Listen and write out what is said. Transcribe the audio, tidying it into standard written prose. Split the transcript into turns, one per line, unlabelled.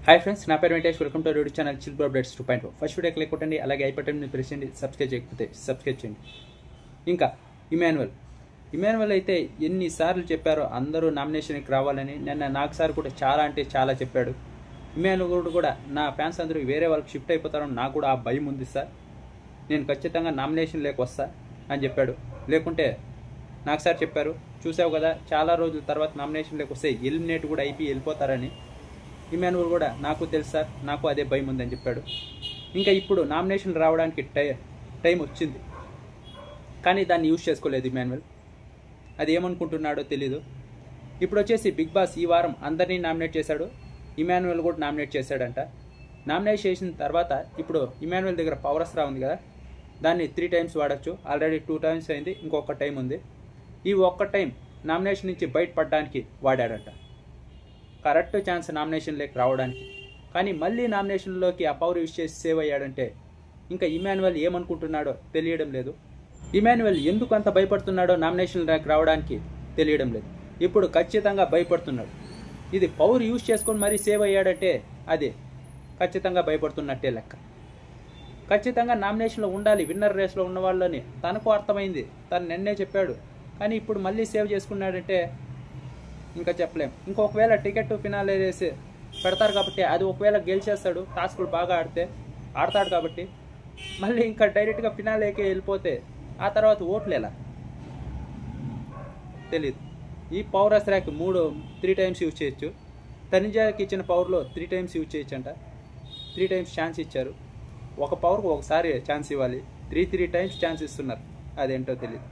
Hi friends, నా పేరు Venkatesh. Welcome to YouTube channel chill updates 2.0. First video click కొట్టండి, అలాగే ఐ బటన్ మీద ప్రెస్ చేయండి. సబ్స్క్రైబ్ చేయకపోతే సబ్స్క్రైబ్ చేయండి. ఇంకా ఇమాన్యువల్ అయితే ఎన్నిసార్లు చెప్పారో అందరూ నామినేషన్కి రావాలని. నిన్న నాకు సార్ కూడా చాలా అంటే చాలా చెప్పాడు. ఇమాన్యువల్ కూడా నా ఫ్యాన్స్ అందరూ వేరే వాళ్ళకి షిఫ్ట్ అయిపోతారని నాకు కూడా ఆ భయం ఉంది సార్. నేను ఖచ్చితంగా నామినేషన్ లేక వస్తా అని చెప్పాడు. లేకుంటే నాకు సార్ చెప్పారు, చూసావు కదా చాలా రోజుల తర్వాత నామినేషన్ లేక వస్తే ఎలిమినేట్ కూడా అయిపోయి వెళ్ళిపోతారని. ఇమాన్యువల్ కూడా నాకు తెలుసు సార్, నాకు అదే భయం ఉందని చెప్పాడు. ఇంకా ఇప్పుడు నామినేషన్ రావడానికి టైం వచ్చింది, కానీ దాన్ని యూజ్ చేసుకోలేదు ఇమాన్యువల్. అది ఏమనుకుంటున్నాడో తెలీదు. ఇప్పుడు వచ్చేసి బిగ్ బాస్ ఈ వారం అందరినీ నామినేట్ చేశాడు, ఇమాన్యువల్ కూడా నామినేట్ చేశాడంట. నామినేట్ చేసిన తర్వాత ఇప్పుడు ఇమాన్యువల్ దగ్గర పవర్ అస్త్రా ఉంది కదా, దాన్ని 3 times వాడచ్చు. ఆల్రెడీ 2 times అయింది, ఇంకొక టైం ఉంది. ఈ ఒక్క టైం నామినేషన్ నుంచి బయటపడడానికి వాడాడంట. కరెక్ట్ ఛాన్స్ నామినేషన్లోకి రావడానికి. కానీ మళ్ళీ నామినేషన్లోకి ఆ పవర్ యూజ్ చేసి సేవ్ అయ్యాడంటే ఇంకా ఇమాన్యువల్ ఏమనుకుంటున్నాడో తెలియడం లేదు. ఇమాన్యువల్ ఎందుకు అంత భయపడుతున్నాడో నామినేషన్లోకి రావడానికి తెలియడం లేదు. ఇప్పుడు ఖచ్చితంగా భయపడుతున్నాడు. ఇది పవర్ యూజ్ చేసుకొని మరీ సేవ్ అయ్యాడంటే అది ఖచ్చితంగా భయపడుతున్నట్టే లెక్క. ఖచ్చితంగా నామినేషన్లో ఉండాలి, విన్నర్ రేస్లో ఉన్న వాళ్ళని తనకు అర్థమైంది, తను నిన్నే చెప్పాడు. కానీ ఇప్పుడు మళ్ళీ సేవ్ చేసుకున్నాడంటే ఇంకా చెప్పలేం. ఇంకొకవేళ టికెట్ ఫినాలే వేసి పెడతారు కాబట్టి అది ఒకవేళ గెలిచేస్తాడు, టాస్కులు బాగా ఆడతాడు కాబట్టి. మళ్ళీ ఇంకా డైరెక్ట్గా ఫినాలేకి వెళ్ళిపోతే ఆ తర్వాత ఓట్లు ఎలా తెలీదు. ఈ పవర్ అస్త్రాకి 3 times యూజ్ చేయొచ్చు. తనిజాకి ఇచ్చిన పవర్లో 3 times యూజ్ చేయొచ్చు అంట. 3 times ఛాన్స్ ఇచ్చారు. ఒక పవర్కు ఒకసారి ఛాన్స్ ఇవ్వాలి, 3 times ఛాన్స్ ఇస్తున్నారు. అదేంటో తెలియదు.